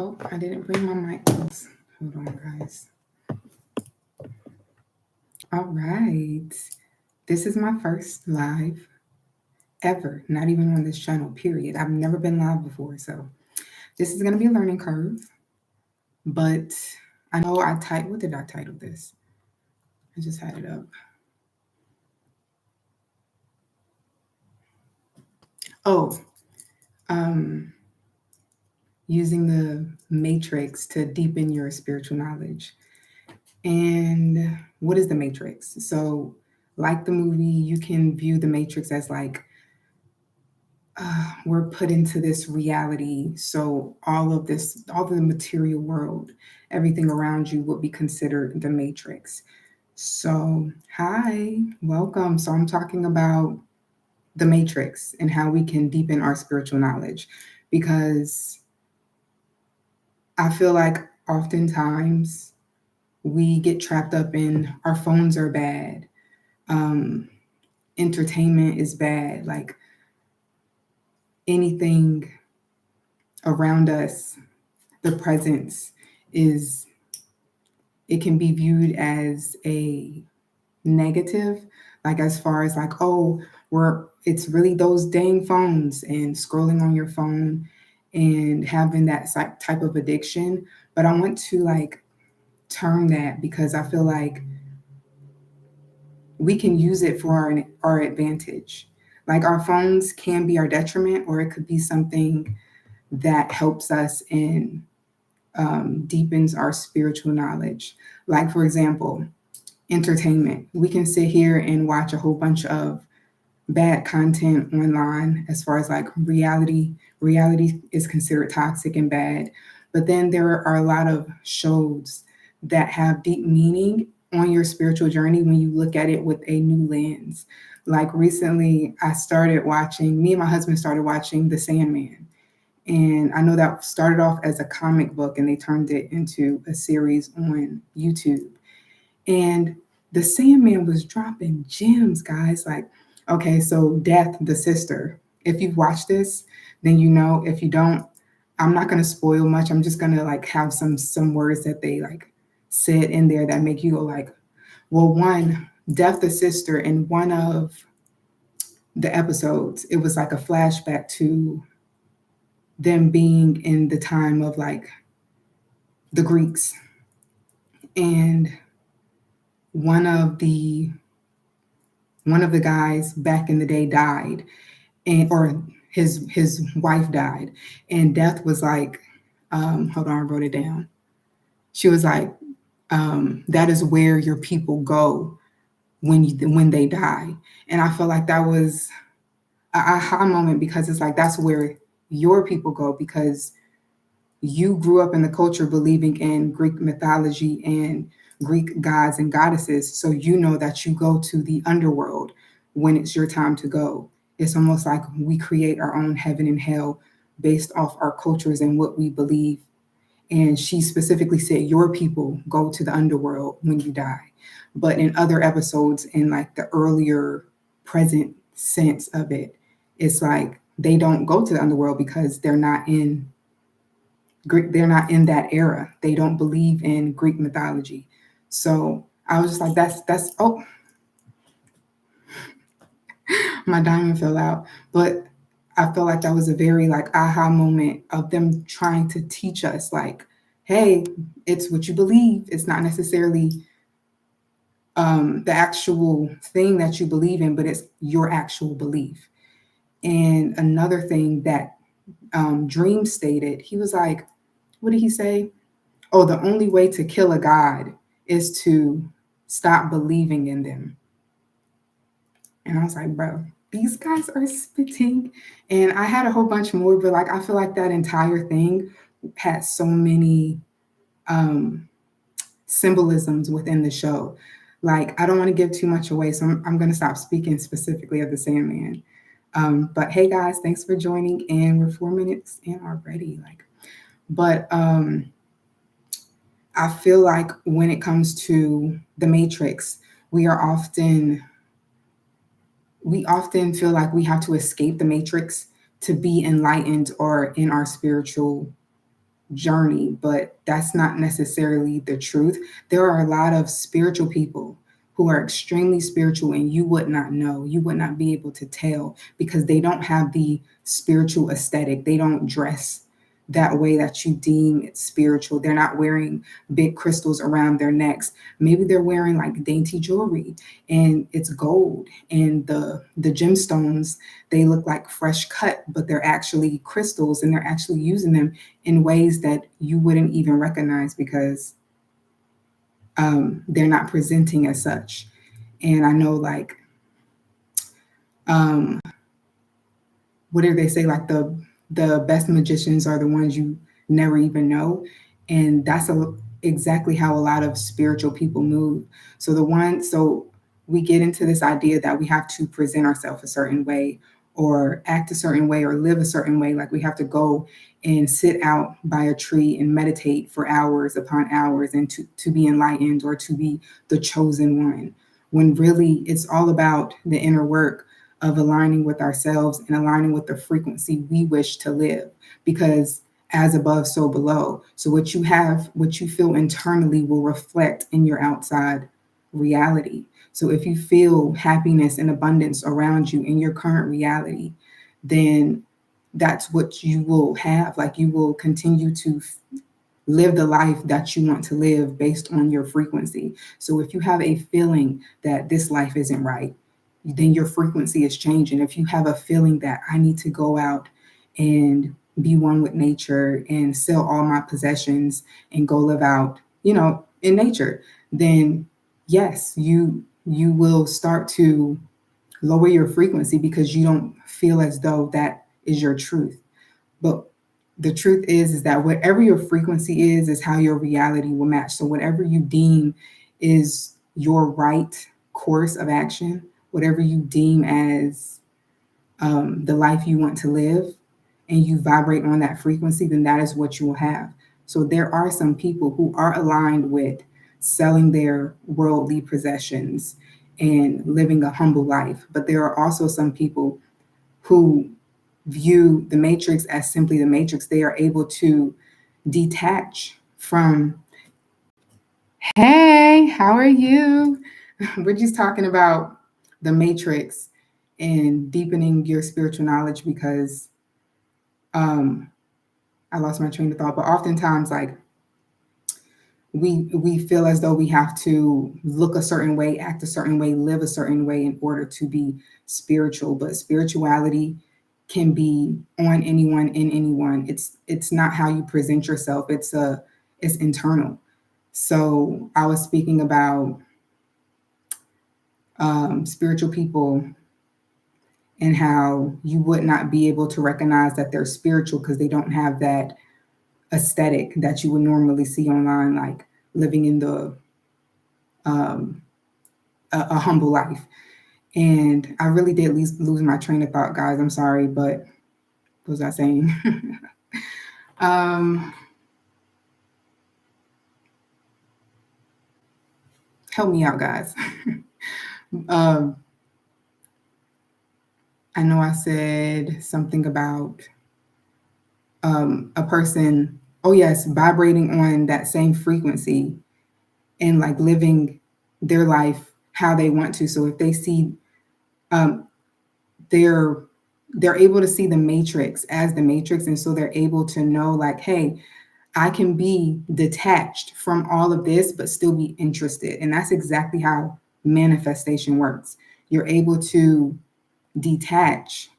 Oh, I didn't bring my mic close. Hold on, guys. All right. This is my first live ever, not even on this channel, period. I've never been live before, so this is going to be a learning curve. But I know what did I title this? I just had it up. Oh, um, using the matrix to deepen your spiritual knowledge. And what is the matrix? So, like the movie, you can view the matrix as like we're put into this reality. So, all the material world, everything around you would be considered the matrix. So, hi, welcome. So, I'm talking about the matrix and how we can deepen our spiritual knowledge because I feel like oftentimes we get trapped up in our phones are bad, um, entertainment is bad, like anything around us, the presence is, it can be viewed as a negative, like as far as like, oh, it's really those dang phones and scrolling on your phone and having that type of addiction. But I want to like term that because I feel like we can use it for our advantage. Like our phones can be our detriment, or it could be something that helps us and deepens our spiritual knowledge. Like, for example, entertainment. We can sit here and watch a whole bunch of bad content online as far as like reality. Reality is considered toxic and bad. But then there are a lot of shows that have deep meaning on your spiritual journey when you look at it with a new lens. Like recently, me and my husband started watching The Sandman. And I know that started off as a comic book and they turned it into a series on YouTube. And The Sandman was dropping gems, guys. Like, okay, so Death, the sister. If you've watched this, then you know. If you don't, I'm not gonna spoil much. I'm just gonna like have some words that they like said in there that make you go like, well, one, Death the sister in one of the episodes, it was like a flashback to them being in the time of like the Greeks. And one of the one of the guys back in the day died, and or his wife died, and Death was like, hold on, I wrote it down. She was like, that is where your people go when they die. And I felt like that was a aha moment because it's like that's where your people go because you grew up in the culture believing in Greek mythology and Greek gods and goddesses. So you know that you go to the underworld when it's your time to go. It's almost like we create our own heaven and hell based off our cultures and what we believe. And she specifically said, your people go to the underworld when you die. But in other episodes, in like the earlier present sense of it, it's like they don't go to the underworld because they're not in that era. They don't believe in Greek mythology. So I was just like, that's oh, my diamond fell out. But I felt like that was a very like aha moment of them trying to teach us like, hey, it's what you believe. It's not necessarily the actual thing that you believe in, but it's your actual belief. And another thing that Dream stated, he was like, what did he say? Oh, the only way to kill a god is to stop believing in them. And I was like, bro, these guys are spitting. And I had a whole bunch more, but like I feel like that entire thing had so many um, symbolisms within the show. Like I don't want to give too much away, so I'm going to stop speaking specifically of the Sandman. But hey guys, thanks for joining, and we're 4 minutes in already. But I feel like when it comes to the Matrix, we are often we often feel like we have to escape the Matrix to be enlightened or in our spiritual journey, but that's not necessarily the truth. There are a lot of spiritual people who are extremely spiritual and you would not know, you would not be able to tell because they don't have the spiritual aesthetic. They don't dress that way that you deem it's spiritual. They're not wearing big crystals around their necks. Maybe they're wearing like dainty jewelry and it's gold and the gemstones, they look like fresh cut, but they're actually crystals and they're actually using them in ways that you wouldn't even recognize because they're not presenting as such. And I know, like, um, what do they say? Like the best magicians are the ones you never even know, and that's exactly how a lot of spiritual people move. So we get into this idea that we have to present ourselves a certain way, or act a certain way, or live a certain way. Like we have to go and sit out by a tree and meditate for hours upon hours, and to be enlightened or to be the chosen one. When really it's all about the inner work of aligning with ourselves and aligning with the frequency we wish to live. Because as above, so below. So what you have, what you feel internally will reflect in your outside reality. So if you feel happiness and abundance around you in your current reality, then that's what you will have. Like you will continue to live the life that you want to live based on your frequency. So if you have a feeling that this life isn't right, then your frequency is changing. If you have a feeling that I need to go out and be one with nature and sell all my possessions and go live out, in nature, then yes, you will start to lower your frequency because you don't feel as though that is your truth. But the truth is that whatever your frequency is how your reality will match. So whatever you deem is your right course of action, whatever you deem as the life you want to live, and you vibrate on that frequency, then that is what you will have. So there are some people who are aligned with selling their worldly possessions and living a humble life. But there are also some people who view the matrix as simply the matrix. They are able to detach from, hey, how are you? We're just talking about the matrix and deepening your spiritual knowledge because um, I lost my train of thought. But oftentimes, like, we feel as though we have to look a certain way, act a certain way, live a certain way in order to be spiritual. But spirituality can be on anyone, in anyone. It's not how you present yourself. It's internal. So I was speaking about spiritual people and how you would not be able to recognize that they're spiritual because they don't have that aesthetic that you would normally see online, like living in um, a humble life. And I really did lose my train of thought, guys. I'm sorry, but what was I saying? um, Help me out, guys. um, I know I said something about a person, oh, yes, vibrating on that same frequency and like living their life how they want to. So if they see um, they're they're able to see the matrix as the matrix, and so they're able to know like, hey, I can be detached from all of this but still be interested. And that's exactly how manifestation works. You're able to detach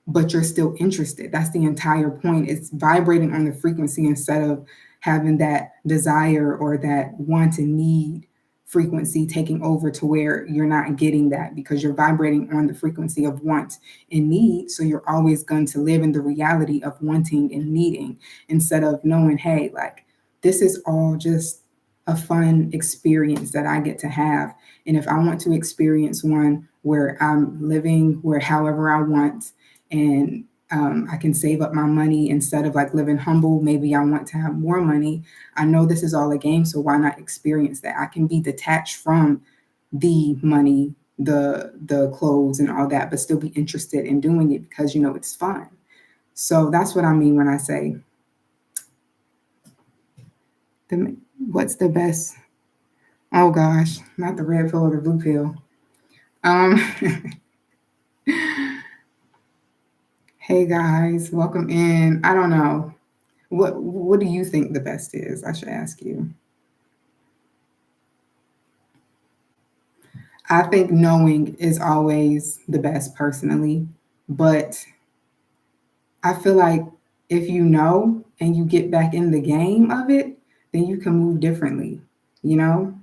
but you're still interested. That's the entire point. It's vibrating on the frequency instead of having that desire or that want and need frequency taking over to where you're not getting that because you're vibrating on the frequency of want and need. So you're always going to live in the reality of wanting and needing instead of knowing, hey, like this is all just a fun experience that I get to have. And if I want to experience one where I'm living where however I want, and I can save up my money instead of like living humble. Maybe I want to have more money. I know this is all a game, so why not experience that? I can be detached from the money, the clothes, and all that, but still be interested in doing it because it's fun. So that's what I mean when I say The what's the best? Oh gosh, not the red pill or the blue pill. Um, hey guys, welcome in. I don't know. What do you think the best is? I should ask you. I think knowing is always the best personally, but I feel like if you know and you get back in the game of it, then you can move differently, you know?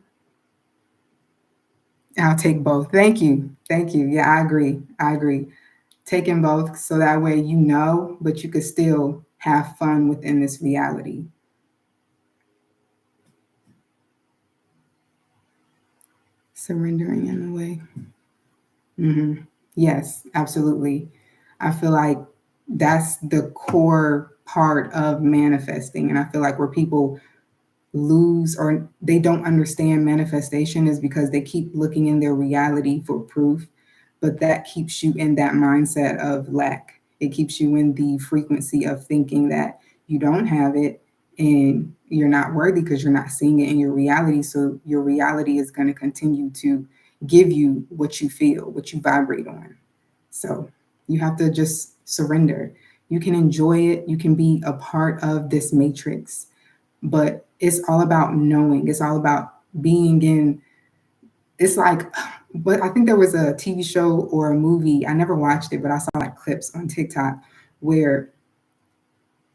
I'll take both. Thank you. Thank you. Yeah, I agree. I agree. Taking both so that way you know, but you could still have fun within this reality. Surrendering in the way. Yes, absolutely. I feel like that's the core part of manifesting. And I feel like where people lose or they don't understand manifestation is because they keep looking in their reality for proof, but that keeps you in that mindset of lack. It keeps you in the frequency of thinking that you don't have it and you're not worthy because you're not seeing it in your reality. So your reality is going to continue to give you what you feel, what you vibrate on. So you have to just surrender. You can enjoy it, you can be a part of this matrix, but it's all about knowing. It's all about being in. It's like, but I think there was a TV show or a movie. I never watched it, but I saw like clips on TikTok where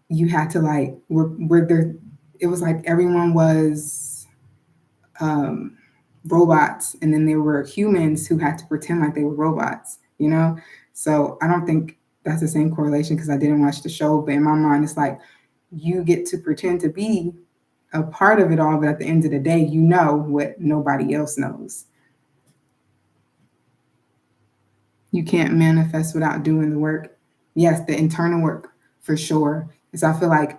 you had to like where there. It was like everyone was um, robots, and then there were humans who had to pretend like they were robots. You know, so I don't think that's the same correlation because I didn't watch the show. But in my mind, it's like you get to pretend to be a part of it all, but at the end of the day, you know what nobody else knows. You can't manifest without doing the work. Yes, the internal work for sure. Because I feel like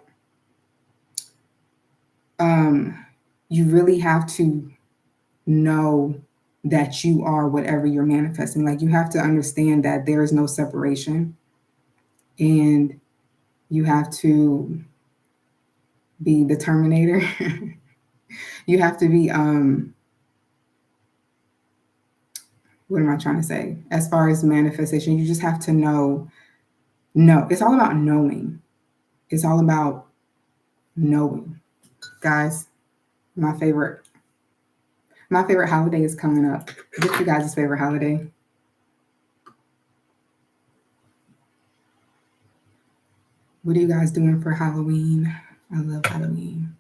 um, you really have to know that you are whatever you're manifesting. Like you have to understand that there is no separation, and you have to be the Terminator. You have to be what am I trying to say? As far as manifestation, you just have to know. No, it's all about knowing. It's all about knowing. Guys, my favorite my favorite holiday is coming up. What's you guys' favorite holiday? What are you guys doing for Halloween? I love Halloween.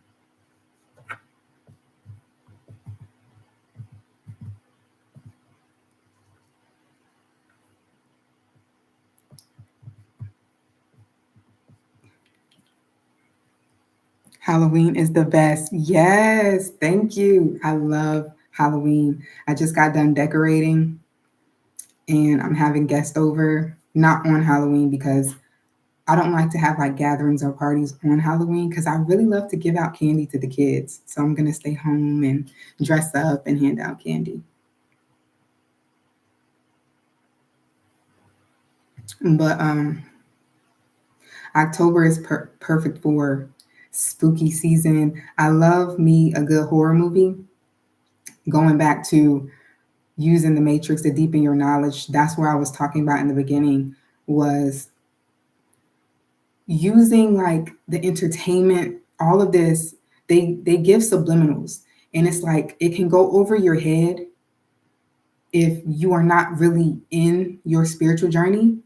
Halloween is the best. Yes, thank you. I love Halloween. I just got done decorating and I'm having guests over, not on Halloween because I don't like to have like gatherings or parties on Halloween because I really love to give out candy to the kids. So I'm going to stay home and dress up and hand out candy. But October is perfect for spooky season. I love me a good horror movie. Going back to using the matrix to deepen your knowledge, that's where I was talking about in the beginning was using like the entertainment, all of this, they give subliminals. And it's like it can go over your head if you are not really in your spiritual journey,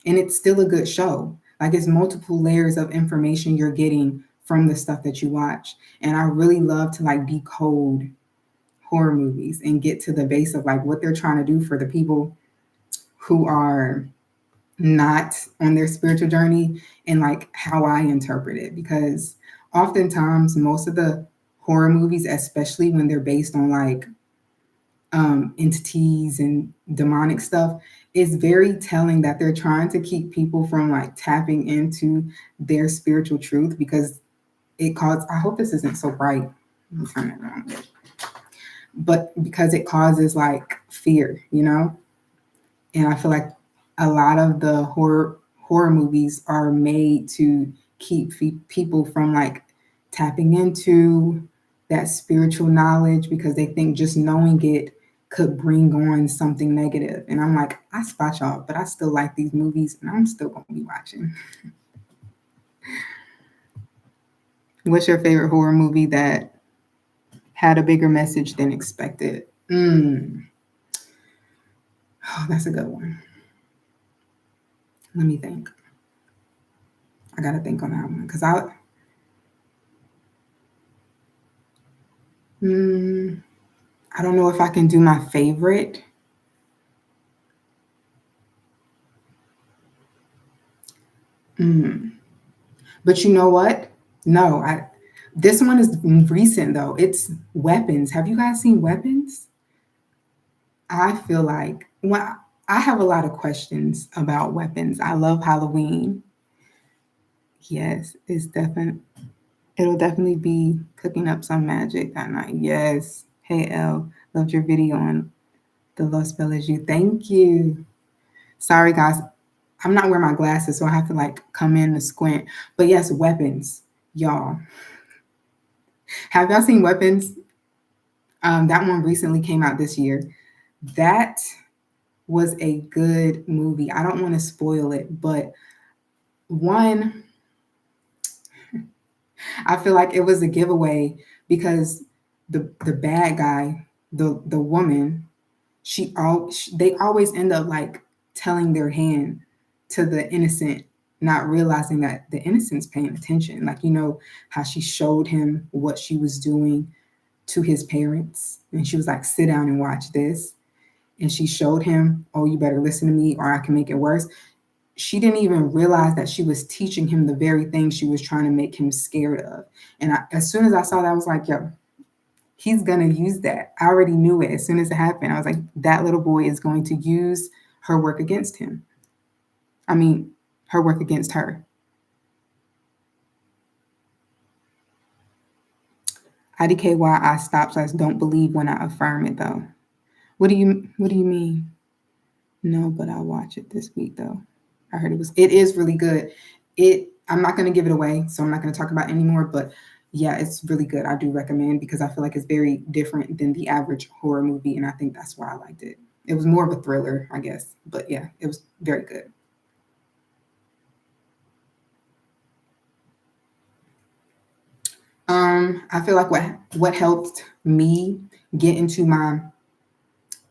and it's still a good show. Like it's multiple layers of information you're getting from the stuff that you watch. And I really love to like decode horror movies and get to the base of like what they're trying to do for the people who are not on their spiritual journey and like how I interpret it. Because oftentimes, most of the horror movies, especially when they're based on like entities and demonic stuff, is very telling that they're trying to keep people from like tapping into their spiritual truth because it causes, I hope this isn't so bright. Let me turn it around. But because it causes like fear, you know? And I feel like a lot of the horror movies are made to keep people from like tapping into that spiritual knowledge because they think just knowing it could bring on something negative. And I'm like, I spot y'all, but I still like these movies and I'm still going to be watching. What's your favorite horror movie that had a bigger message than expected? Oh, that's a good one. Let me think. I got to think on that one because I don't know if I can do my favorite. But you know what? No, this one is recent though. It's Weapons. Have you guys seen Weapons? I feel like I have a lot of questions about Weapons. I love Halloween. Yes, it'll definitely be cooking up some magic that night. Yes. Hey L, loved your video on the Love Spell Is You. Thank you. Sorry guys, I'm not wearing my glasses, so I have to like come in and squint. But yes, Weapons, y'all. Have y'all seen Weapons? That one recently came out this year. That was a good movie. I don't want to spoil it, but one, I feel like it was a giveaway because the bad guy, the woman, they always end up like telling their hand to the innocent, not realizing that the innocent's paying attention. Like how she showed him what she was doing to his parents, and she was like, "Sit down and watch this." And she showed him, "Oh, you better listen to me, or I can make it worse." She didn't even realize that she was teaching him the very thing she was trying to make him scared of. And as soon as I saw that, I was like, "Yo, he's gonna use that." I already knew it as soon as it happened. I was like, that little boy is going to use her work against him. I mean, her work against her. IDKY, I stop signs don't believe when I affirm it though. What do you mean? No, but I'll watch it this week though. I heard it is really good. I'm not gonna give it away, so I'm not gonna talk about it anymore, but yeah, it's really good. I do recommend because I feel like it's very different than the average horror movie, and I think that's why I liked it. It was more of a thriller, I guess. But yeah, it was very good. I feel like what helped me get into my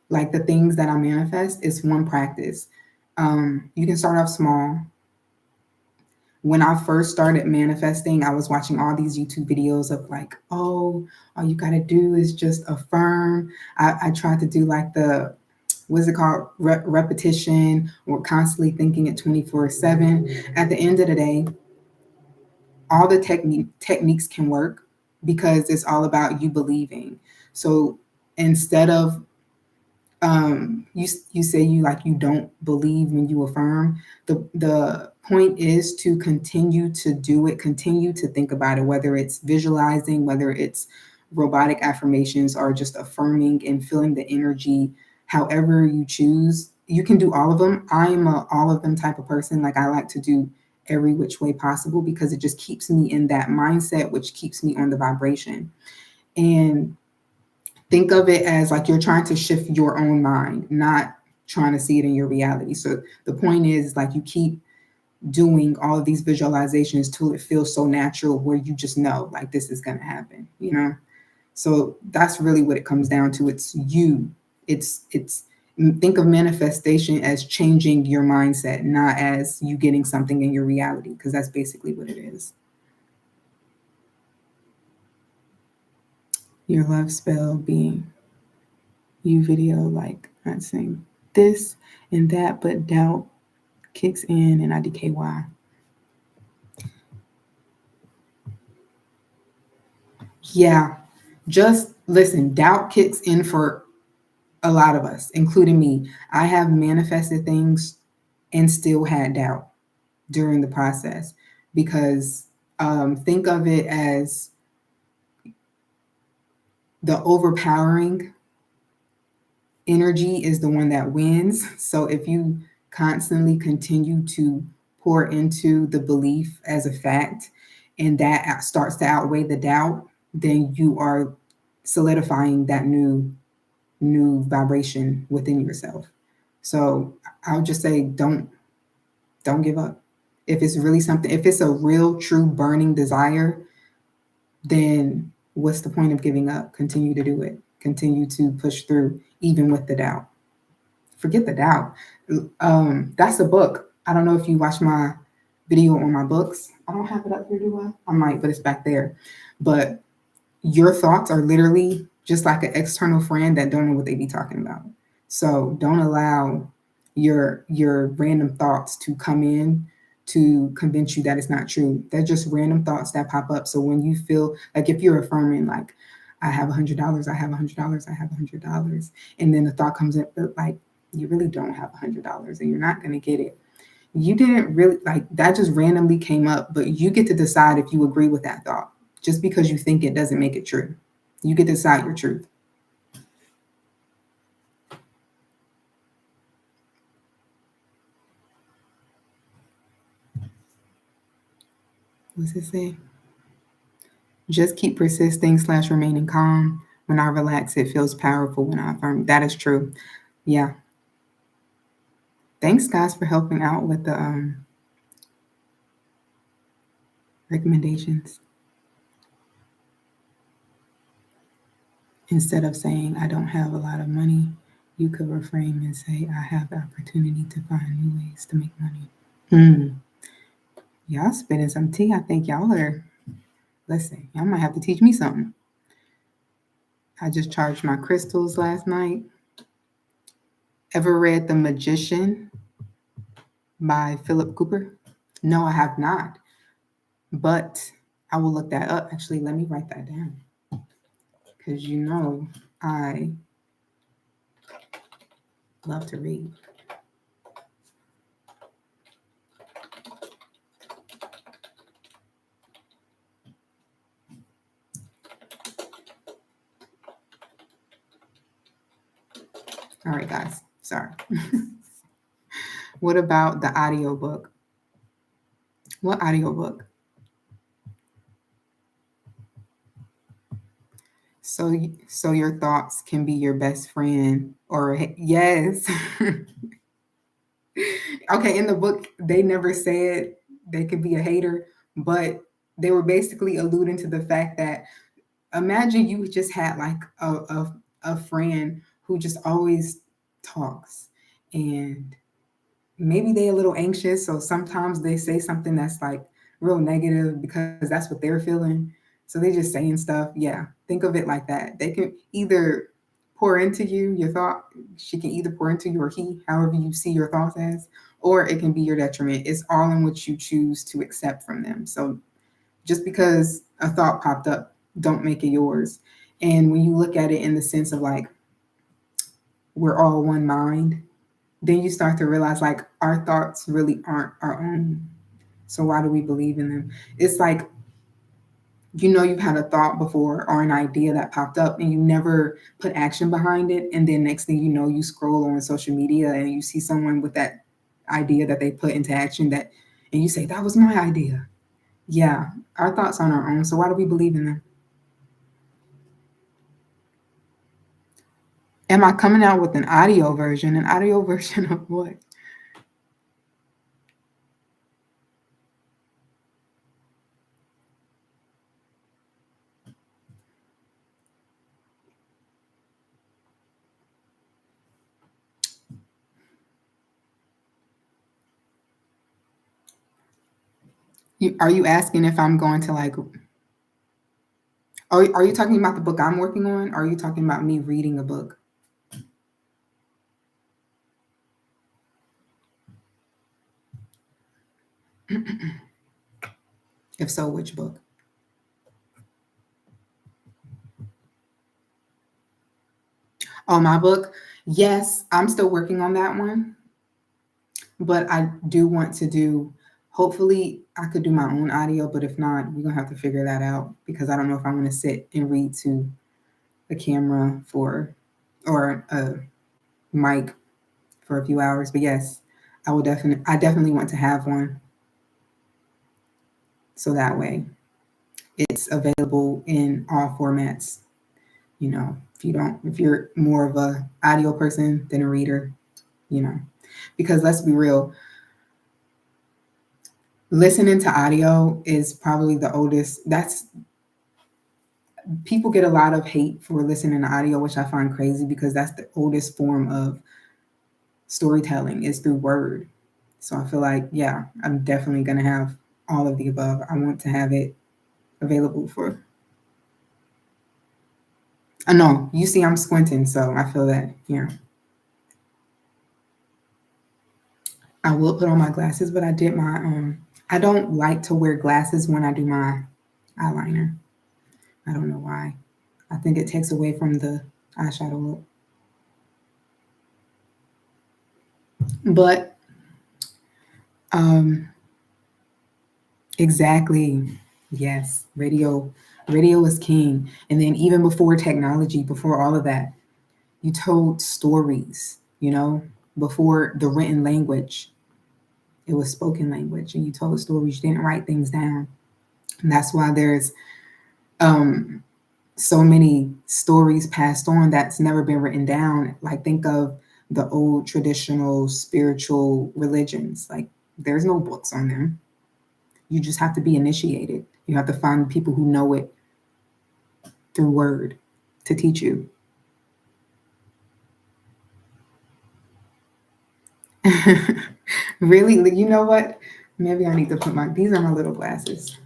like the things that I manifest is one practice. You can start off small. When I first started manifesting, I was watching all these YouTube videos of like, oh, all you gotta do is just affirm. I tried to do like what's it called, repetition, or constantly thinking it 24/7. At the end of the day, all the techniques can work because it's all about you believing. So instead of you say you don't believe when you affirm, the point is to continue to do it, continue to think about it, whether it's visualizing, whether it's robotic affirmations, or just affirming and feeling the energy. However you choose, you can do all of them. I am a all of them type of person. Like, I like to do every which way possible because it just keeps me in that mindset, which keeps me on the vibration. And think of it as like you're trying to shift your own mind, not trying to see it in your reality. So the point is, like, you keep doing all of these visualizations till it feels so natural where you just know like this is going to happen. So that's really what it comes down to. It's you. It's think of manifestation as changing your mindset, not as you getting something in your reality, because that's basically what it is. Your love spell being you video, like not saying this and that, but doubt kicks in and IDKY. Yeah, just listen, doubt kicks in for a lot of us, including me. I have manifested things and still had doubt during the process because think of it as the overpowering energy is the one that wins. So if you constantly continue to pour into the belief as a fact and that starts to outweigh the doubt, then you are solidifying that new vibration within yourself. So I'll just say don't give up. If it's really something, if it's a real true burning desire, then what's the point of giving up? Continue to do it. Continue to push through even with the doubt. Forget the doubt. That's a book. I don't know if you watch my video on my books. I don't have it up here, do I? I might, but it's back there. But your thoughts are literally just like an external friend that don't know what they be talking about. So don't allow your random thoughts to come in to convince you that it's not true. They're just random thoughts that pop up. So when you feel like, if you're affirming like, I have $100, I have $100, I have $100, and then the thought comes in, but like, you really don't have $100 and you're not going to get it. You didn't really, like, that just randomly came up, but you get to decide if you agree with that thought. Just because you think it doesn't make it true. You get to decide your truth. What's it say? Just keep persisting / remaining calm. When I relax, it feels powerful. When I affirm, that is true. Yeah. Thanks, guys, for helping out with the recommendations. Instead of saying, I don't have a lot of money, you could reframe and say, I have the opportunity to find new ways to make money. Y'all spitting some tea. I think y'all are, listen, y'all might have to teach me something. I just charged my crystals last night. Ever read The Magician by Philip Cooper? No, I have not. But I will look that up. Actually, let me write that down. Because I love to read. All right, guys. Sorry. What about the audiobook? What audiobook? So your thoughts can be your best friend, or yes. Okay, in the book they never said they could be a hater, but they were basically alluding to the fact that, imagine you just had like a friend who just always talks, and maybe they a little anxious, so sometimes they say something that's like real negative because that's what they're feeling. So they just saying stuff. Yeah, think of it like that. They can either pour into you your thought. She can either pour into you, or he, however you see your thoughts as, or it can be your detriment. It's all in what you choose to accept from them. So just because a thought popped up, don't make it yours. And when you look at it in the sense of like, we're all one mind, then you start to realize like our thoughts really aren't our own. So why do we believe in them? It's like, you've had a thought before or an idea that popped up and you never put action behind it. And then next thing you know, you scroll on social media and you see someone with that idea that they put into action, and you say, that was my idea. Yeah, our thoughts aren't our own. So why do we believe in them? Am I coming out with an audio version? An audio version of what? Are you asking if I'm going to like, are you talking about the book I'm working on? Or are you talking about me reading a book? If so, which book? Oh, my book? Yes, I'm still working on that one. But I do want to do, hopefully, I could do my own audio. But if not, we're going to have to figure that out, because I don't know if I want to sit and read to a camera or a mic for a few hours. But yes, I definitely want to have one. So that way it's available in all formats. If you're more of a audio person than a reader, you know, because let's be real, listening to audio is probably the oldest. That's People get a lot of hate for listening to audio, which I find crazy because that's the oldest form of storytelling is through word. So I feel like, yeah, I'm definitely going to have all of the above. I want to have it available for. I know you see I'm squinting, so I feel that, yeah. I will put on my glasses, but I did my I don't like to wear glasses when I do my eyeliner. I don't know why. I think it takes away from the eyeshadow look. But um exactly. Yes, radio is king. And then even before technology, before all of that, you told stories, before the written language. It was spoken language and you told stories, you didn't write things down. And that's why there's um so many stories passed on that's never been written down. Like think of the old traditional spiritual religions. Like there's no books on them. You just have to be initiated. You have to find people who know it through word to teach you. Really, you know what? Maybe I need to put these are my little glasses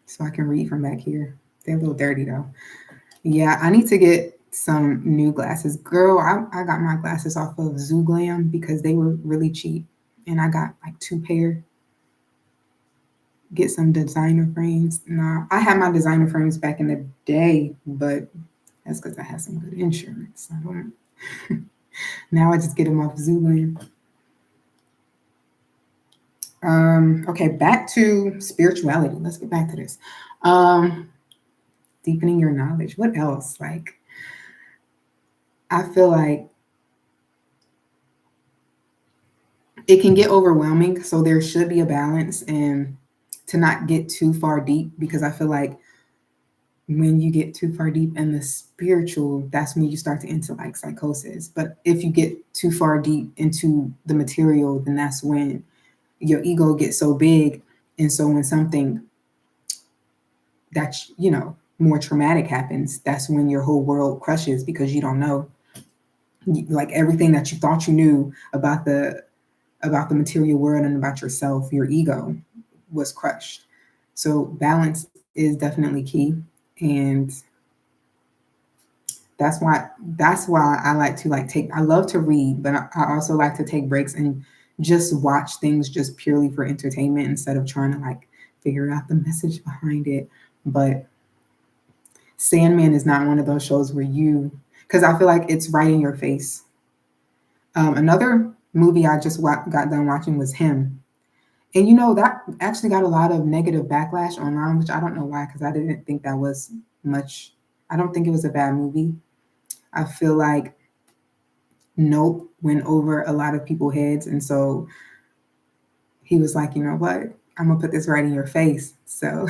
so I can read from back here. They're a little dirty though. Yeah, I need to get some new glasses. Girl, I got my glasses off of Zooglam because they were really cheap. And I got like two pair. Get some designer frames. Nah, I had my designer frames back in the day, but that's because I had some good insurance. I don't. Now I just get them off Zoogland. Okay, back to spirituality. Let's get back to this. Um, Deepening your knowledge. What else? Like, I feel like it can get overwhelming, so there should be a balance and to not get too far deep because I feel like when you get too far deep in the spiritual, that's when you start to enter like psychosis. But if you get too far deep into the material, then that's when your ego gets so big. And so when something that's, more traumatic happens, that's when your whole world crushes because you don't know. Like everything that you thought you knew about the material world and about yourself, your ego was crushed. So balance is definitely key. And that's why I like to I love to read, but I also like to take breaks and just watch things just purely for entertainment instead of trying to like figure out the message behind it. But Sandman is not one of those shows where because I feel like it's right in your face. Another movie I just got done watching was him. And that actually got a lot of negative backlash online, which I don't know why, because I didn't think that was much. I don't think it was a bad movie. I feel like Nope went over a lot of people's heads. And so he was like, you know what? I'm going to put this right in your face. So,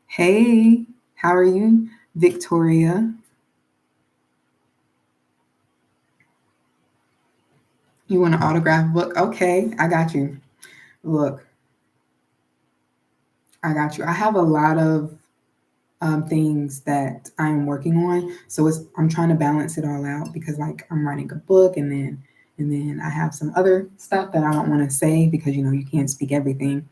hey, how are you, Victoria? You want an autograph book? Okay, I got you. Look, I got you. I have a lot of things that I'm working on. So I'm trying to balance it all out because like I'm writing a book and then I have some other stuff that I don't want to say because you can't speak everything.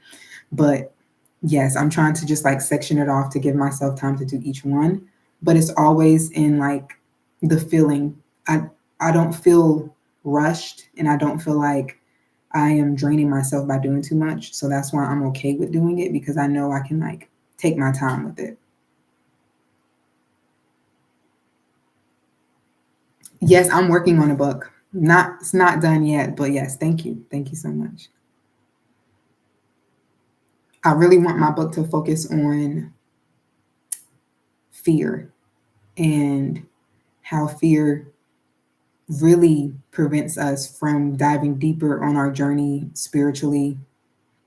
But yes, I'm trying to just like section it off to give myself time to do each one. But it's always in like the feeling. I don't feel rushed and I don't feel like I am draining myself by doing too much. So that's why I'm okay with doing it because I know I can like take my time with it. Yes, I'm working on a book. It's not done yet, but yes, thank you. Thank you so much. I really want my book to focus on fear and how fear really prevents us from diving deeper on our journey spiritually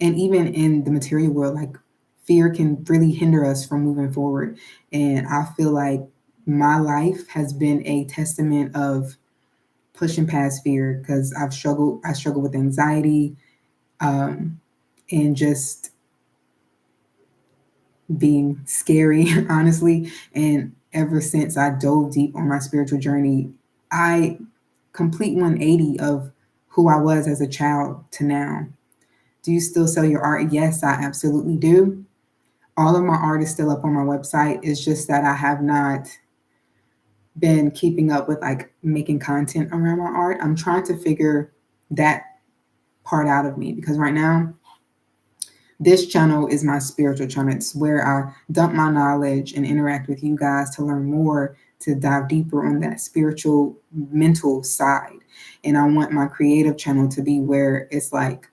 And even in the material world, like fear can really hinder us from moving forward. And I feel like my life has been a testament of pushing past fear because I struggle with anxiety, um, and just being scary, honestly. And ever since I dove deep on my spiritual journey, I complete 180 of who I was as a child to now. Do you still sell your art? Yes, I absolutely do. All of my art is still up on my website. It's just that I have not been keeping up with like making content around my art. I'm trying to figure that part out of me because right now this channel is my spiritual channel. It's where I dump my knowledge and interact with you guys to learn more, to dive deeper on that spiritual, mental side. And I want my creative channel to be where it's like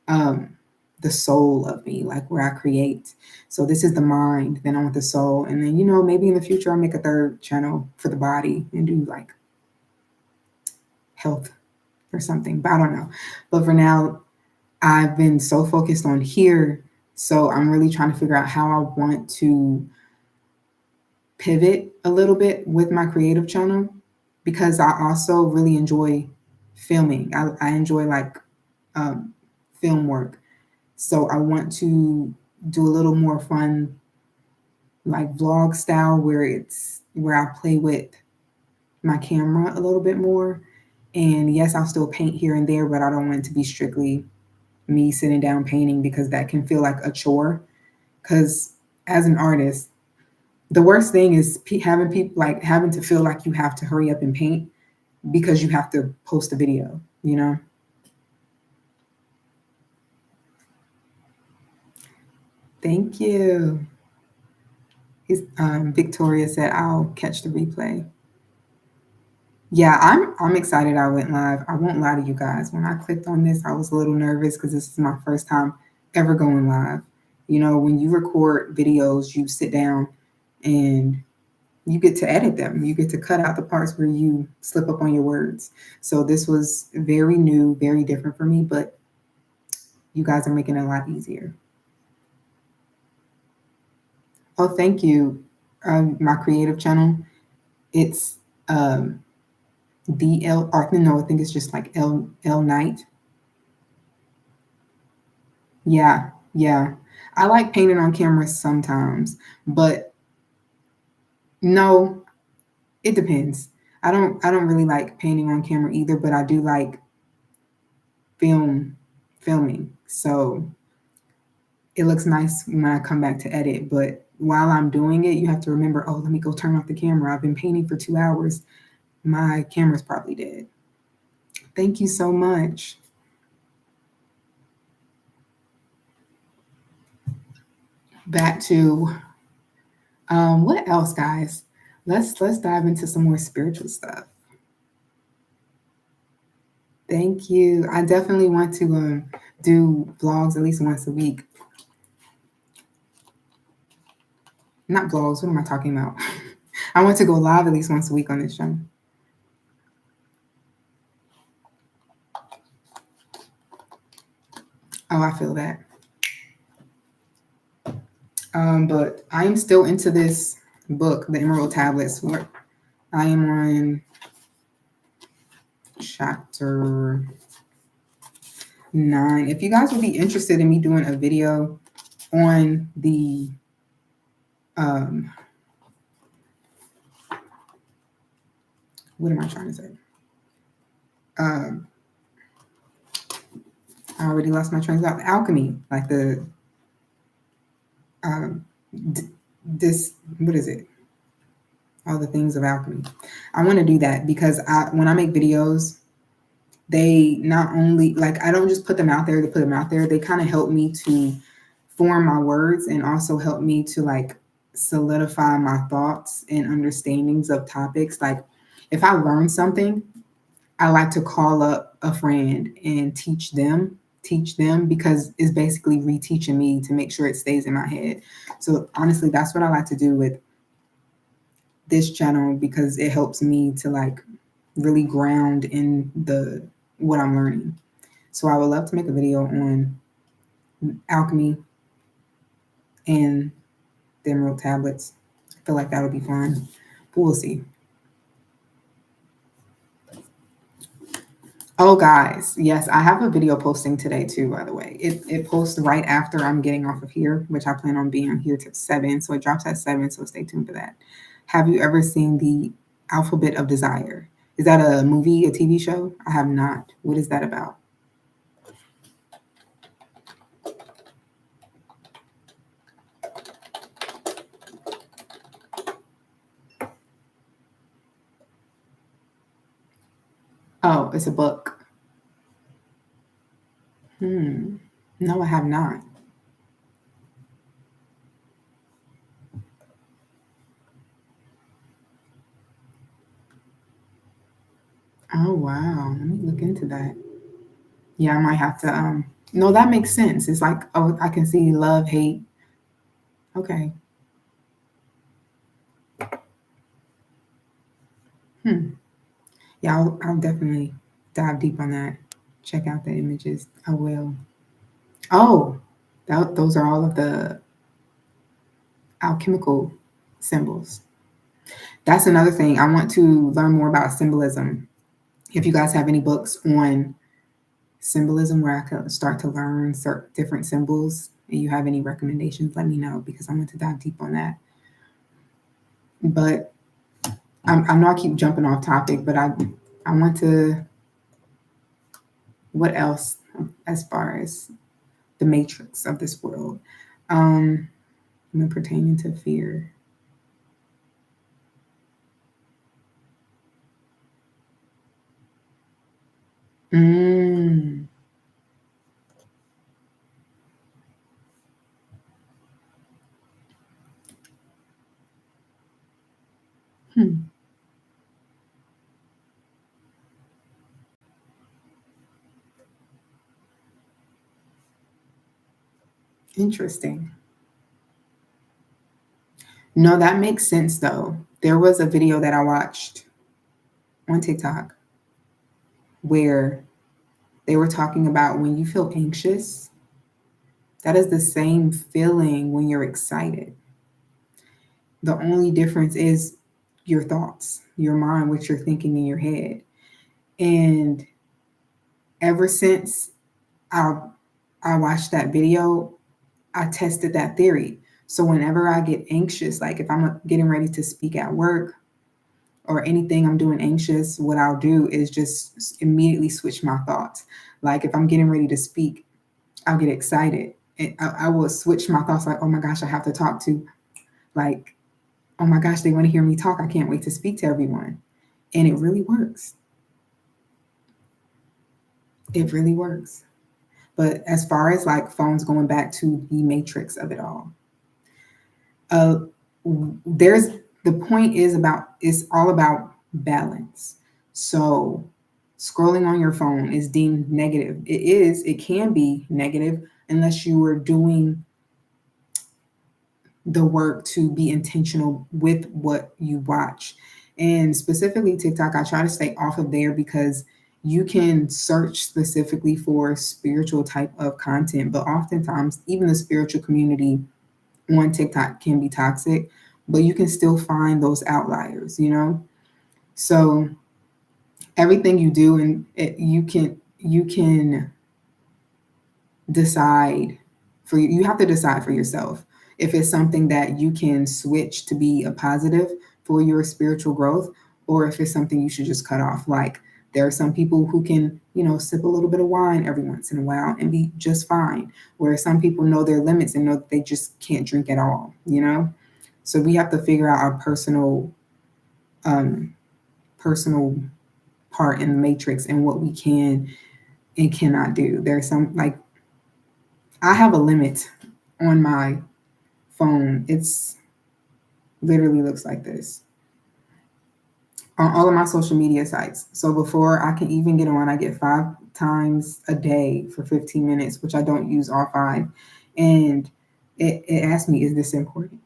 um, the soul of me, like where I create. So this is the mind, then I want the soul. And then, maybe in the future I'll make a third channel for the body and do like health or something, but I don't know. But for now, I've been so focused on here. So I'm really trying to figure out how I want to pivot a little bit with my creative channel because I also really enjoy filming. I enjoy like um, film work. So I want to do a little more fun, like vlog style, where I play with my camera a little bit more. And yes, I'll still paint here and there, but I don't want it to be strictly me sitting down painting because that can feel like a chore. Because as an artist, the worst thing is having people like having to feel like you have to hurry up and paint because you have to post a video, Thank you. Victoria said, I'll catch the replay. Yeah, I'm excited I went live. I won't lie to you guys. When I clicked on this, I was a little nervous because this is my first time ever going live. When you record videos, you sit down and you get to edit them. You get to cut out the parts where you slip up on your words. So this was very new, very different for me, but you guys are making it a lot easier. Oh, thank you. My creative channel, it's DL, or no, I think it's just like L Knight. Yeah, yeah. I like painting on camera sometimes, but no, it depends. I don't really like painting on camera either, but I do like filming. So it looks nice when I come back to edit, but while I'm doing it, you have to remember, oh, let me go turn off the camera. I've been painting for 2 hours. My camera's probably dead. Thank you so much. Back to what else, guys? Let's dive into some more spiritual stuff. Thank you. I definitely want to do vlogs at least once a week. Not vlogs. What am I talking about? I want to go live at least once a week on this channel. Oh, I feel that. But I am still into this book, The Emerald Tablets. I am on chapter 9. If you guys would be interested in me doing a video on the what am I trying to say? I already lost my train of thought. Alchemy, like the this what is it? All the things of alchemy. I want to do that because when I make videos, they not only like I don't just put them out there to put them out there. They kind of help me to form my words and also help me to like solidify my thoughts and understandings of topics. Like if I learn something, I like to call up a friend and teach them because it's basically reteaching me to make sure it stays in my head. So honestly, that's what I like to do with this channel because it helps me to like really ground in the what I'm learning. So I would love to make a video on alchemy, and the emerald tablets. I feel like that'll be fun. But we'll see. Oh, guys, yes, I have a video posting today too, by the way. It posts right after I'm getting off of here, which I plan on being here till 7. So it drops at 7, so stay tuned for that. Have you ever seen the Alphabet of Desire? Is that a movie, a TV show? I have not. What is that about? Oh, it's a book. No, I have not. Oh, wow. Let me look into that. Yeah, I might have to. No, that makes sense. It's like, oh, I can see love, hate. Okay. Hmm. Yeah, I'll definitely dive deep on that. Check out the images. I will. Oh, those are all of the alchemical symbols. That's another thing. I want to learn more about symbolism. If you guys have any books on symbolism where I can start to learn certain different symbols and you have any recommendations, let me know because I want to dive deep on that. But I know I keep jumping off topic, but I want to, what else as far as the matrix of this world, um, pertaining to fear. Mm, hmm, interesting. No, that makes sense though. There was a video that I watched on TikTok where they were talking about when you feel anxious, that is the same feeling when you're excited. The only difference is your thoughts, your mind, what you're thinking in your head. And ever since I I watched that video, I tested that theory. So whenever I get anxious, like if I'm getting ready to speak at work or anything I'm doing anxious, what I'll do is just immediately switch my thoughts. Like if I'm getting ready to speak, I'll get excited. And I will switch my thoughts like, oh my gosh, I have to talk to, like, oh my gosh, they want to hear me talk. I can't wait to speak to everyone. And it really works. It really works. But as far as like phones going back to the matrix of it all, uh, there's the point is about it's all about balance. So scrolling on your phone is deemed negative. It can be negative unless you are doing the work to be intentional with what you watch. And specifically TikTok, I try to stay off of there because you can search specifically for spiritual type of content, but oftentimes even the spiritual community on TikTok can be toxic, but you can still find those outliers, you know? So everything you do and you can decide for you have to decide for yourself if it's something that you can switch to be a positive for your spiritual growth or if it's something you should just cut off. Like there are some people who can, sip a little bit of wine every once in a while and be just fine, where some people know their limits and know that they just can't drink at all. So we have to figure out our um personal part in the matrix and what we can and cannot do. There's some like I have a limit on my phone. It's literally looks like this on all of my social media sites. So before I can even get on, I get 5 times a day for 15 minutes, which I don't use all 5. And it asked me, is this important?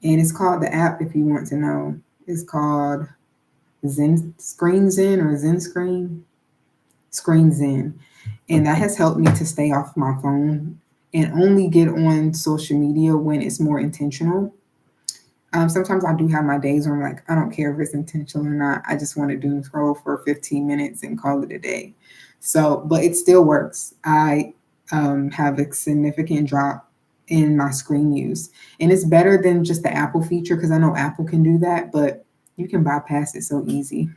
And it's called the app, if you want to know, it's called Zen Screen Zen or Zen Screen Zen. And that has helped me to stay off my phone and only get on social media when it's more intentional. Sometimes I do have my days where I'm like, I don't care if it's intentional or not. I just want to doom scroll for 15 minutes and call it a day. So, but it still works. I have a significant drop in my screen use. And it's better than just the Apple feature because I know Apple can do that, but you can bypass it so easy.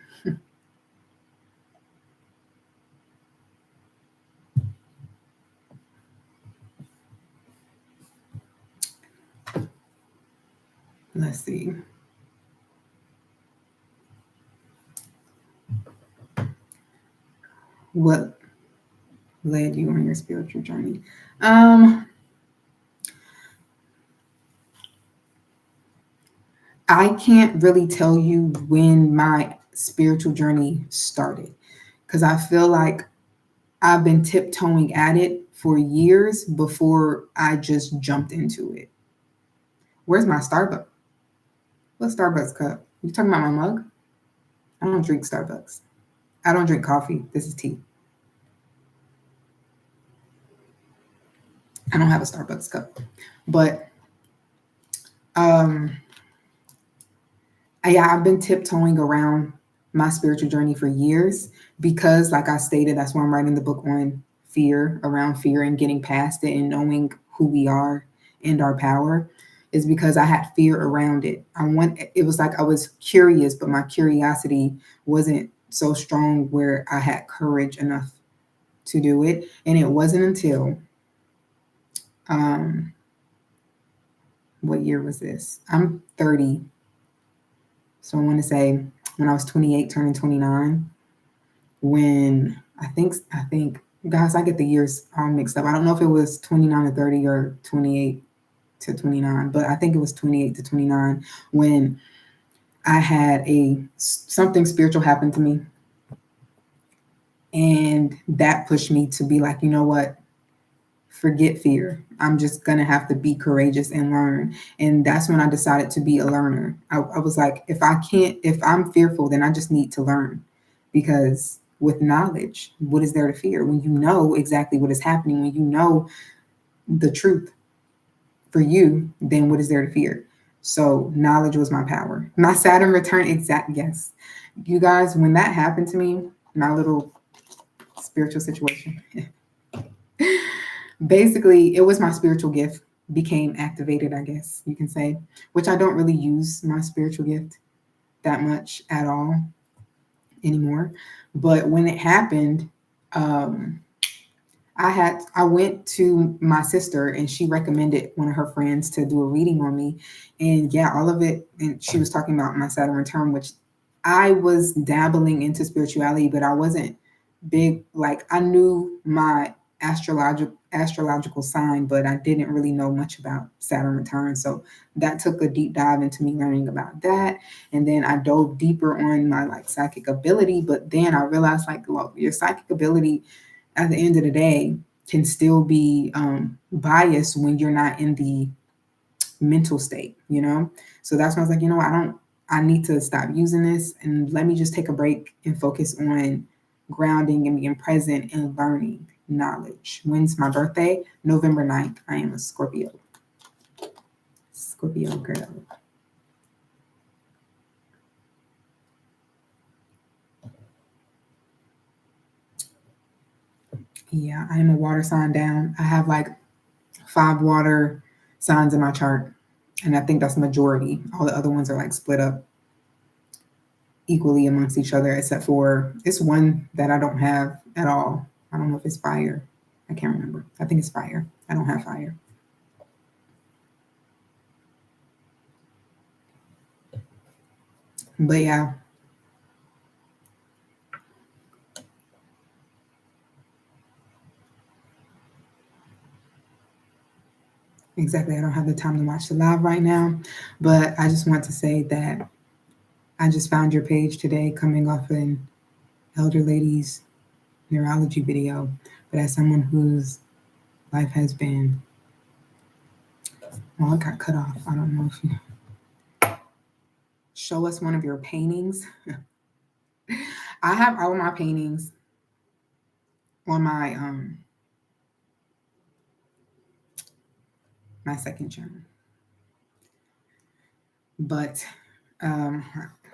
Let's see. What led you on your spiritual journey? Um, I can't really tell you when my spiritual journey started because I feel like I've been tiptoeing at it for years before I just jumped into it. Where's my Starbucks? What Starbucks cup? You talking about my mug? I don't drink Starbucks. I don't drink coffee. This is tea. I don't have a Starbucks cup. But um yeah, I've been tiptoeing around my spiritual journey for years because, like I stated, that's why I'm writing the book on fear, around fear and getting past it and knowing who we are and our power. Is because I had fear around it. It was like I was curious, but my curiosity wasn't so strong where I had courage enough to do it. And it wasn't until um, what year was this? I'm 30. So I want to say when I was 28, turning 29, when I think guys, I get the years all mixed up. I don't know if it was 29 to 30 or 28 to 29, but I think it was 28 to 29 when I had a something spiritual happen to me, and that pushed me to be like, you know what? Forget fear. I'm just gonna have to be courageous and learn. And that's when I decided to be a learner. I was like, if I'm fearful, then I just need to learn. Because with knowledge, what is there to fear? When you know exactly what is happening, when you know the truth for you, then what is there to fear? So knowledge was my power. My Saturn return exact yes. You guys, when that happened to me, my little spiritual situation, basically it was my spiritual gift became activated, I guess you can say, which I don't really use my spiritual gift that much at all anymore. But when it happened, um, I went to my sister and she recommended one of her friends to do a reading on me. And yeah, all of it, and she was talking about my Saturn return, which I was dabbling into spirituality, but I wasn't big. Like I knew my astrological sign, but I didn't really know much about Saturn return. So that took a deep dive into me learning about that. And then I dove deeper on my like psychic ability. But then I realized like, look, your psychic ability at the end of the day can still be biased when you're not in the mental state, you know? So that's when I was like, you know what, I need to stop using this and let me just take a break and focus on grounding and being present and learning knowledge. When's my birthday? November 9th. I am a Scorpio. Scorpio girl. Yeah, I am a water sign down. I have like 5 water signs in my chart. And I think that's the majority. All the other ones are like split up equally amongst each other, except for it's one that I don't have at all. I don't know if it's fire. I can't remember. I think it's fire. I don't have fire. But yeah, exactly. I don't have the time to watch the live right now. But I just want to say that I just found your page today coming off an elder lady's neurology video. But as someone whose life has been, well, it got cut off. I don't know if you show us one of your paintings. I have all my paintings on my my second channel. But um,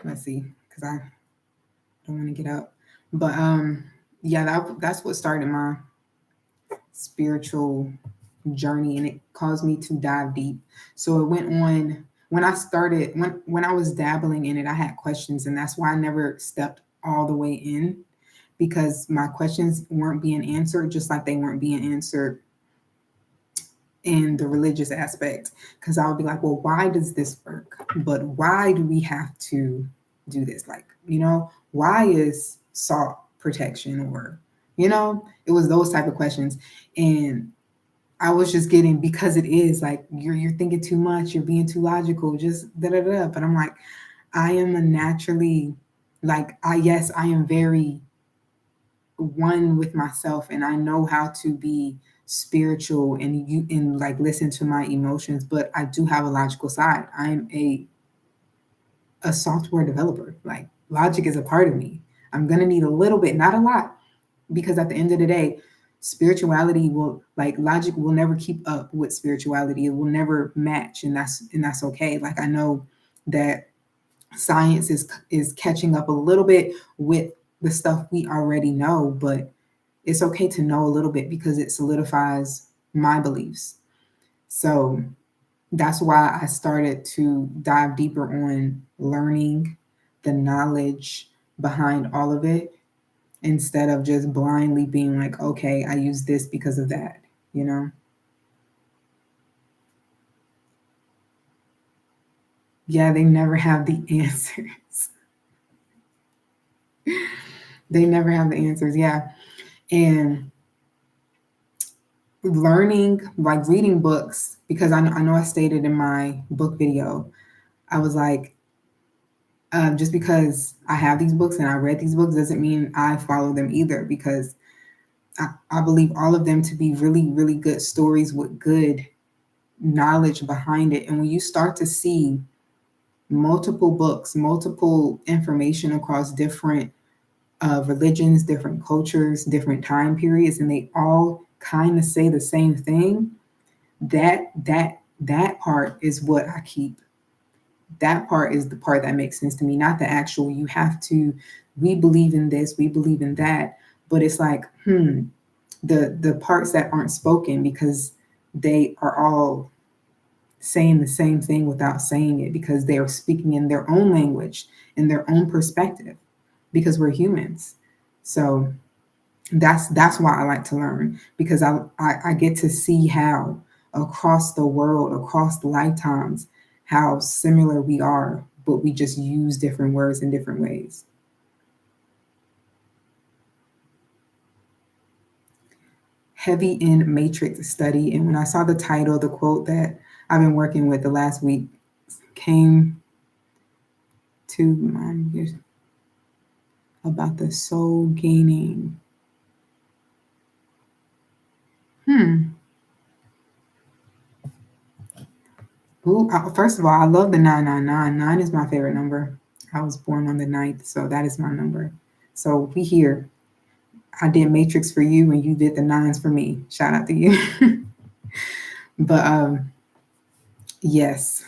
let's see, because I don't want to get up. But yeah, that's what started my spiritual journey, and it caused me to dive deep. So it went on when I started when I was dabbling in it, I had questions, and that's why I never stepped all the way in, because my questions weren't being answered, just like they weren't being answered in the religious aspect. Because I would be like, well, why does this work? But why do we have to do this? Like, why is salt protection? Or, it was those type of questions. And I was just getting, because it is like you're thinking too much, you're being too logical, just da da da. But I'm like, I am a naturally, like, I am very one with myself, and I know how to be spiritual and like listen to my emotions, but I do have a logical side. I'm a software developer. Like, logic is a part of me. I'm gonna need a little bit, not a lot, because at the end of the day, spirituality will, like, logic will never keep up with spirituality. It will never match, and that's okay. Like, I know that science is catching up a little bit with the stuff we already know, but it's okay to know a little bit because it solidifies my beliefs. So that's why I started to dive deeper on learning the knowledge behind all of it, instead of just blindly being like, okay, I use this because of that, you know? Yeah, they never have the answers. They never have the answers. Yeah. And learning, like reading books, because I know I stated in my book video, I was like, just because I have these books and I read these books doesn't mean I follow them either, because I believe all of them to be really, really good stories with good knowledge behind it. And when you start to see multiple books, multiple information across different religions, different cultures, different time periods, and they all kind of say the same thing, that part is what I keep. That part is the part that makes sense to me, not the actual, you have to, we believe in this, we believe in that. But it's like, the parts that aren't spoken, because they are all saying the same thing without saying it, because they are speaking in their own language, in their own perspective, because we're humans. So that's why I like to learn, because I get to see how across the world, across the lifetimes, how similar we are, but we just use different words in different ways. Heavy in matrix study. And when I saw the title, the quote that I've been working with the last week came to mind about the soul gaining. Hmm. Ooh, first of all, I love the 999. Nine is my favorite number. I was born on the ninth, so that is my number. So we here. I did Matrix for you, and you did the nines for me. Shout out to you. But yes,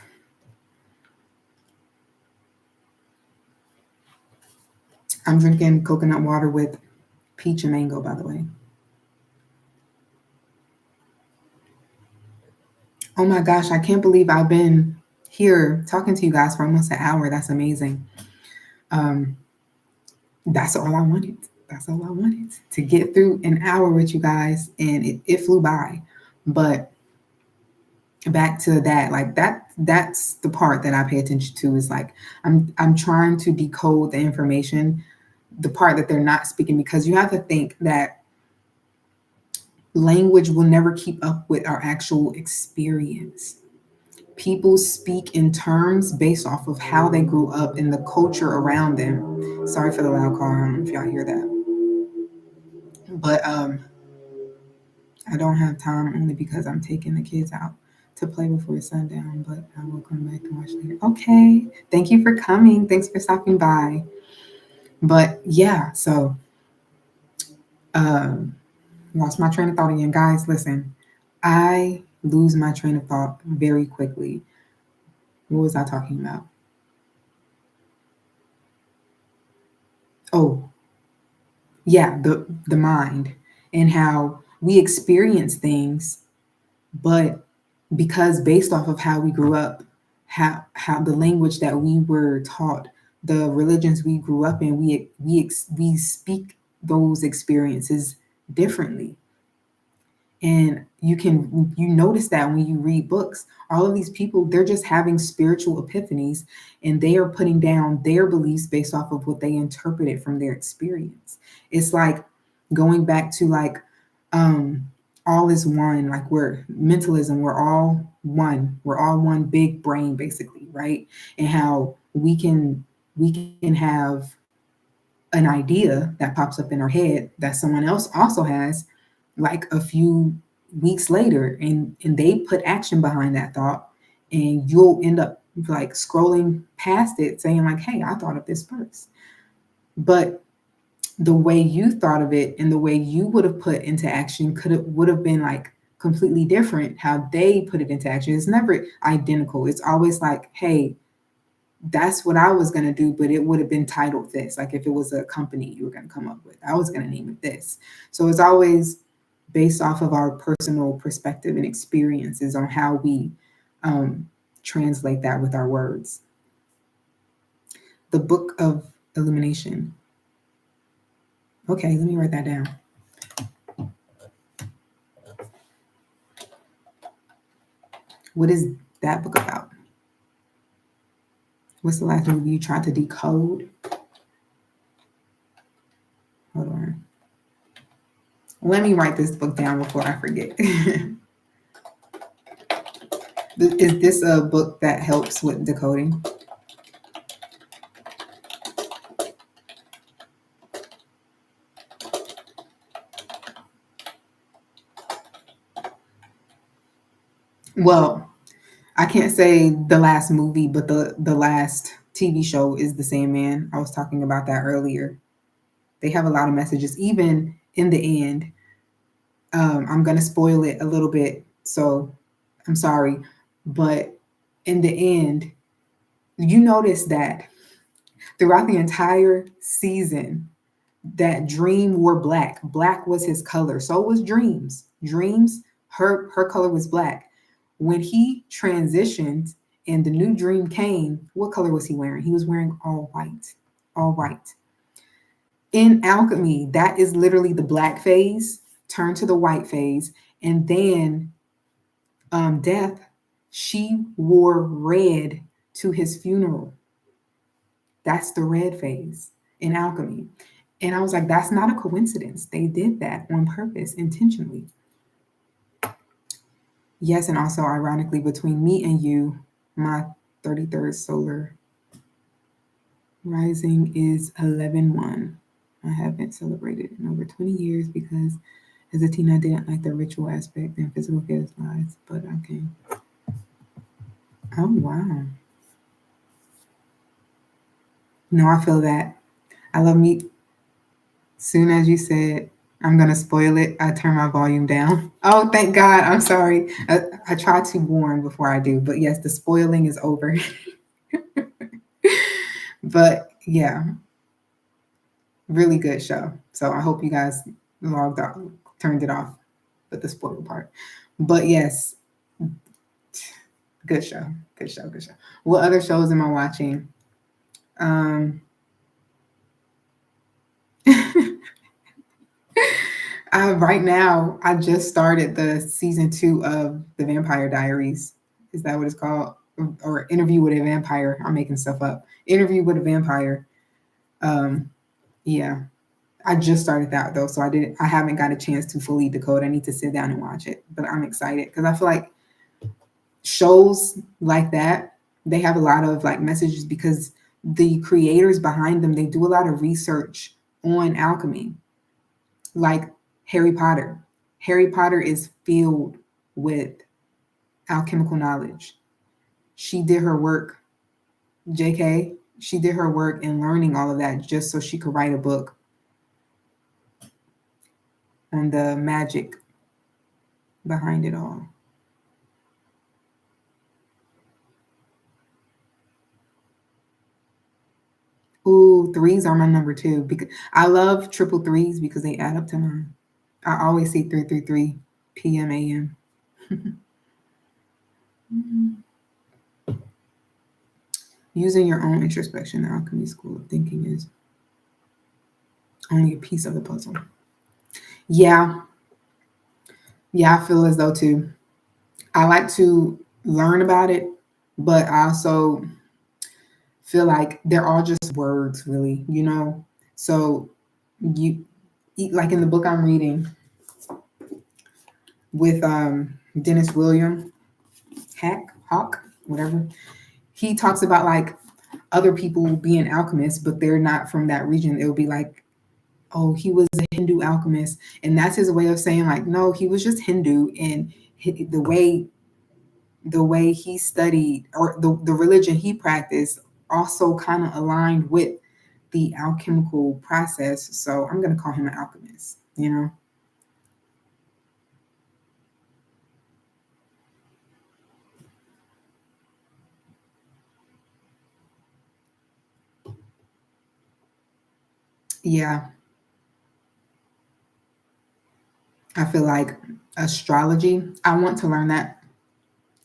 I'm drinking coconut water with peach and mango, by the way. Oh my gosh, I can't believe I've been here talking to you guys for almost an hour. That's amazing. Um, that's all I wanted. That's all I wanted, to get through an hour with you guys, and it flew by. But back to that, like that's the part that I pay attention to, is like I'm trying to decode the information, the part that they're not speaking, because you have to think that language will never keep up with our actual experience. People speak in terms based off of how they grew up and the culture around them. Sorry for the loud car. I don't know if y'all hear that. But I don't have time, only because I'm taking the kids out to play before sundown, but I will come back and watch later. Okay. Thank you for coming. Thanks for stopping by. But yeah, so um lost my train of thought again. Guys, listen. I lose my train of thought very quickly. What was I talking about? Oh, yeah, the mind and how we experience things, but because based off of how we grew up, how the language that we were taught, the religions we grew up in, we speak those experiences differently. And you notice that when you read books, all of these people, they're just having spiritual epiphanies, and they are putting down their beliefs based off of what they interpreted from their experience. It's like going back to like um all is one, like we're mentalism, we're all one big brain basically, right? And how we can have an idea that pops up in our head that someone else also has like a few weeks later, and they put action behind that thought, and you'll end up like scrolling past it saying like, hey, I thought of this first. But the way you thought of it and the way you would have put into action could have would have been like completely different. How they put it into action is never identical. It's always like, hey, that's what I was going to do, but it would have been titled this. Like if it was a company you were going to come up with, I was going to name it this. So it's always based off of our personal perspective and experiences on how we um, translate that with our words. The Book of Illumination. Okay, let me write that down. What is that book about? What's the last movie you tried to decode? Hold on. Let me write this book down before I forget. Is this a book that helps with decoding? Well, I can't say the last movie, but the last TV show is The Sandman. I was talking about that earlier. They have a lot of messages, even in the end. I'm gonna spoil it a little bit, so I'm sorry, but in the end, you notice that throughout the entire season, that Dream wore black. Black was his color. So was Dreams. Dreams, her color was black. When he transitioned and the new Dream came, what color was he wearing? He was wearing all white. All white. In alchemy, that is literally the black phase, turn to the white phase, and then Death, she wore red to his funeral. That's the red phase in alchemy. And I was like, that's not a coincidence. They did that on purpose, intentionally. Yes, and also ironically, between me and you, my 33rd solar rising is 11/1. I haven't celebrated in over 20 years because as a teen, I didn't like the ritual aspect and physical chaos, but okay. Oh, wow. No, I feel that. I love me. Soon as you said, I'm going to spoil it, I turn my volume down. Oh, thank God. I'm sorry. I try to warn before I do, but yes, the spoiling is over. But yeah, really good show. So I hope you guys logged off, turned it off with the spoiler part. But yes, good show. Good show. Good show. What other shows am I watching? Um, right now, I just started the season 2 of The Vampire Diaries. Is that what it's called? Or Interview with a Vampire? I'm making stuff up. Interview with a Vampire. Um, yeah, I just started that though, so I haven't got a chance to fully decode. I need to sit down and watch it, but I'm excited because I feel like shows like that, they have a lot of like messages because the creators behind them, they do a lot of research on alchemy, like Harry Potter. Harry Potter is filled with alchemical knowledge. She did her work, JK, she did her work in learning all of that just so she could write a book on the magic behind it all. Ooh, threes are my number two because I love triple threes because they add up to nine. I always see 333 p.m. a.m. Using your own introspection, the alchemy school of thinking is only a piece of the puzzle. Yeah, yeah, I feel as though too. I like to learn about it, but I also feel like they're all just words, really, you know? So, you, like in the book I'm reading with Dennis William, Hawk, whatever, he talks about like other people being alchemists, but they're not from that region. It would be like, oh, he was a Hindu alchemist. And that's his way of saying, like, no, he was just Hindu. And the way he studied or the religion he practiced also kind of aligned with the alchemical process. So I'm going to call him an alchemist, you know? Yeah, I feel like astrology, I want to learn that.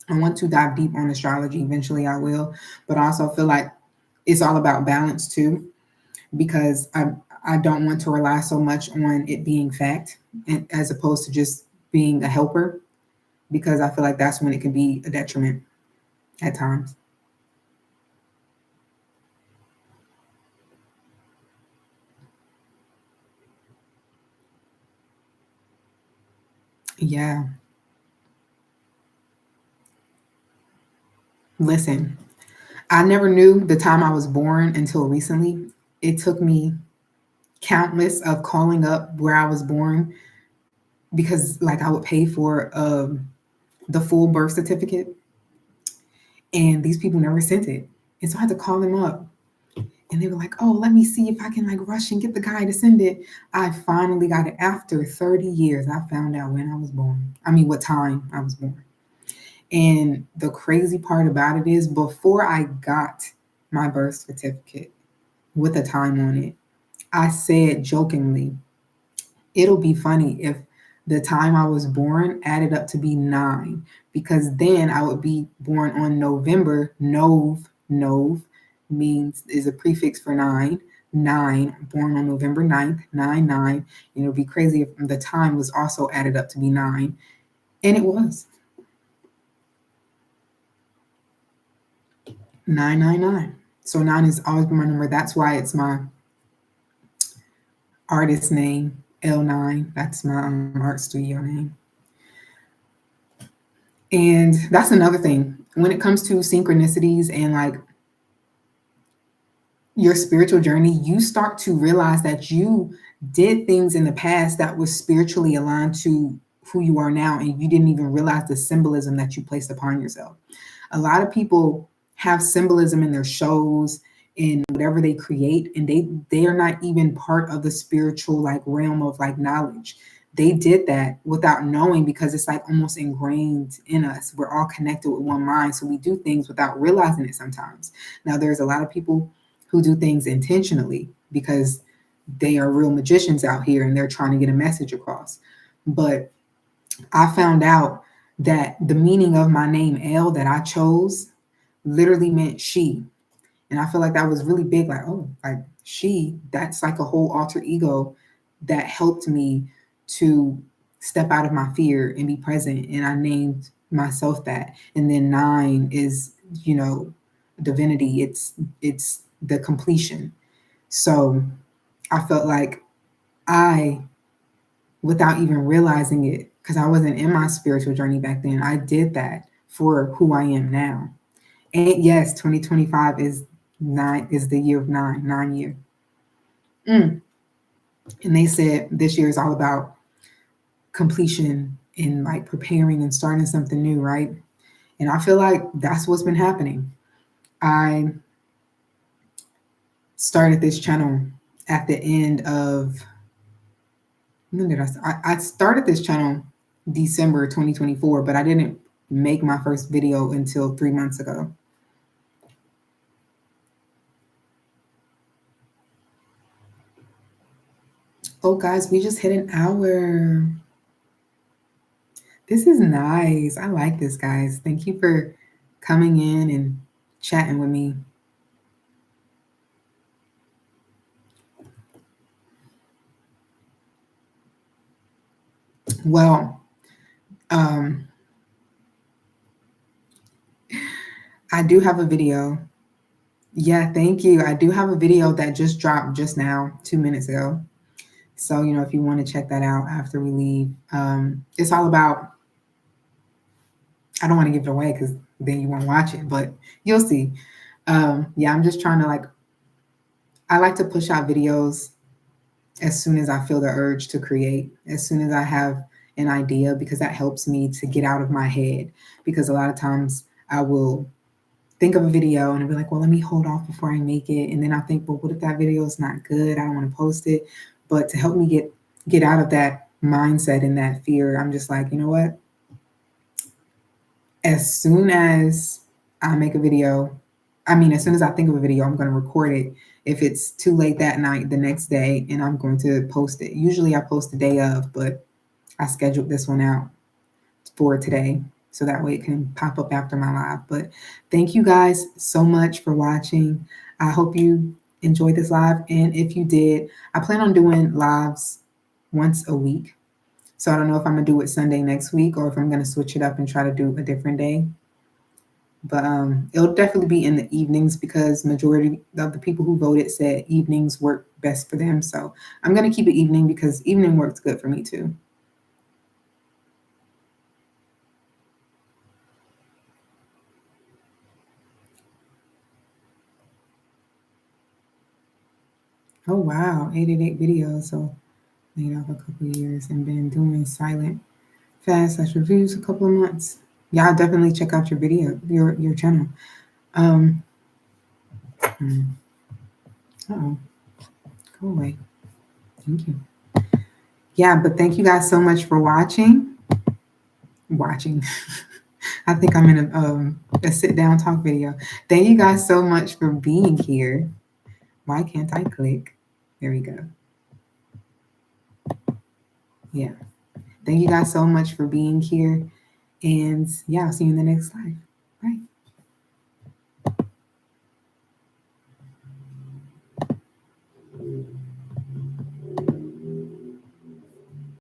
I want to dive deep on astrology. Eventually, I will. But I also feel like it's all about balance too, because I don't want to rely so much on it being fact as opposed to just being a helper, because I feel like that's when it can be a detriment at times. Yeah. Listen, I never knew the time I was born until recently. It took me countless of calling up where I was born because like I would pay for the full birth certificate and these people never sent it. And so I had to call them up and they were like, oh, let me see if I can like rush and get the guy to send it. I finally got it after 30 years. I found out when I was born. I mean, what time I was born. And the crazy part about it is before I got my birth certificate with a time on it, I said jokingly, it'll be funny if the time I was born added up to be 9, because then I would be born on November. Nov means is a prefix for 9. 9, born on November 9th, 9, 9. And it would be crazy if the time was also added up to be 9. And it was 999. So 9 has always been my number. That's why it's my artist name, L9. That's my art studio name. And that's another thing. When it comes to synchronicities and like your spiritual journey, you start to realize that you did things in the past that was spiritually aligned to who you are now, and you didn't even realize the symbolism that you placed upon yourself. A lot of people have symbolism in their shows in whatever they create, and they are not even part of the spiritual like realm of like knowledge. They did that without knowing because it's like almost ingrained in us. We're all connected with one mind, so we do things without realizing it sometimes. Now there's a lot of people who do things intentionally because they are real magicians out here and they're trying to get a message across. But I found out that the meaning of my name L that I chose literally meant she. And I feel like that was really big, like, oh, like she, that's like a whole alter ego that helped me to step out of my fear and be present. And I named myself that. And then 9 is, divinity. It's the completion. So I felt like I, without even realizing it, because I wasn't in my spiritual journey back then, I did that for who I am now. And yes, 2025 is the year of 9 year. Mm. And they said this year is all about completion and like preparing and starting something new, right? And I feel like that's what's been happening. I started this channel at the end of when did I started this channel December 2024, but I didn't make my first video until 3 months ago. Oh, guys, we just hit an hour. This is nice. I like this, guys. Thank you for coming in and chatting with me. Well, um, I do have a video. Yeah, thank you. I do have a video that just dropped just now, 2 minutes ago. So, if you want to check that out after we leave, it's all about, I don't want to give it away because then you won't watch it, but you'll see. Yeah, I'm just trying to I like to push out videos as soon as I feel the urge to create, as soon as I have an idea, because that helps me to get out of my head. Because a lot of times I will think of a video and I'll be like, well, let me hold off before I make it. And then I think, well, what if that video is not good? I don't want to post it. But to help me get out of that mindset and that fear, I'm just like, you know what? As soon as I make a video, as soon as I think of a video, I'm going to record it. If it's too late that night, the next day, and I'm going to post it. Usually I post the day of, but I scheduled this one out for today so that way it can pop up after my live. But thank you guys so much for watching. I hope you enjoyed this live. And if you did, I plan on doing lives once a week. So I don't know if I'm gonna do it Sunday next week or if I'm gonna switch it up and try to do a different day. But it'll definitely be in the evenings because majority of the people who voted said evenings work best for them. So I'm gonna keep it evening because evening works good for me too. Oh wow, 888 videos. So laid off a couple of years and been doing silent fast/reviews a couple of months. Y'all definitely check out your video, your channel. Um, oh, go away. Thank you. Yeah, but thank you guys so much for watching. Watching. I think I'm in a sit down talk video. Thank you guys so much for being here. Why can't I click? There we go. Yeah. Thank you guys so much for being here. And yeah, I'll see you in the next live.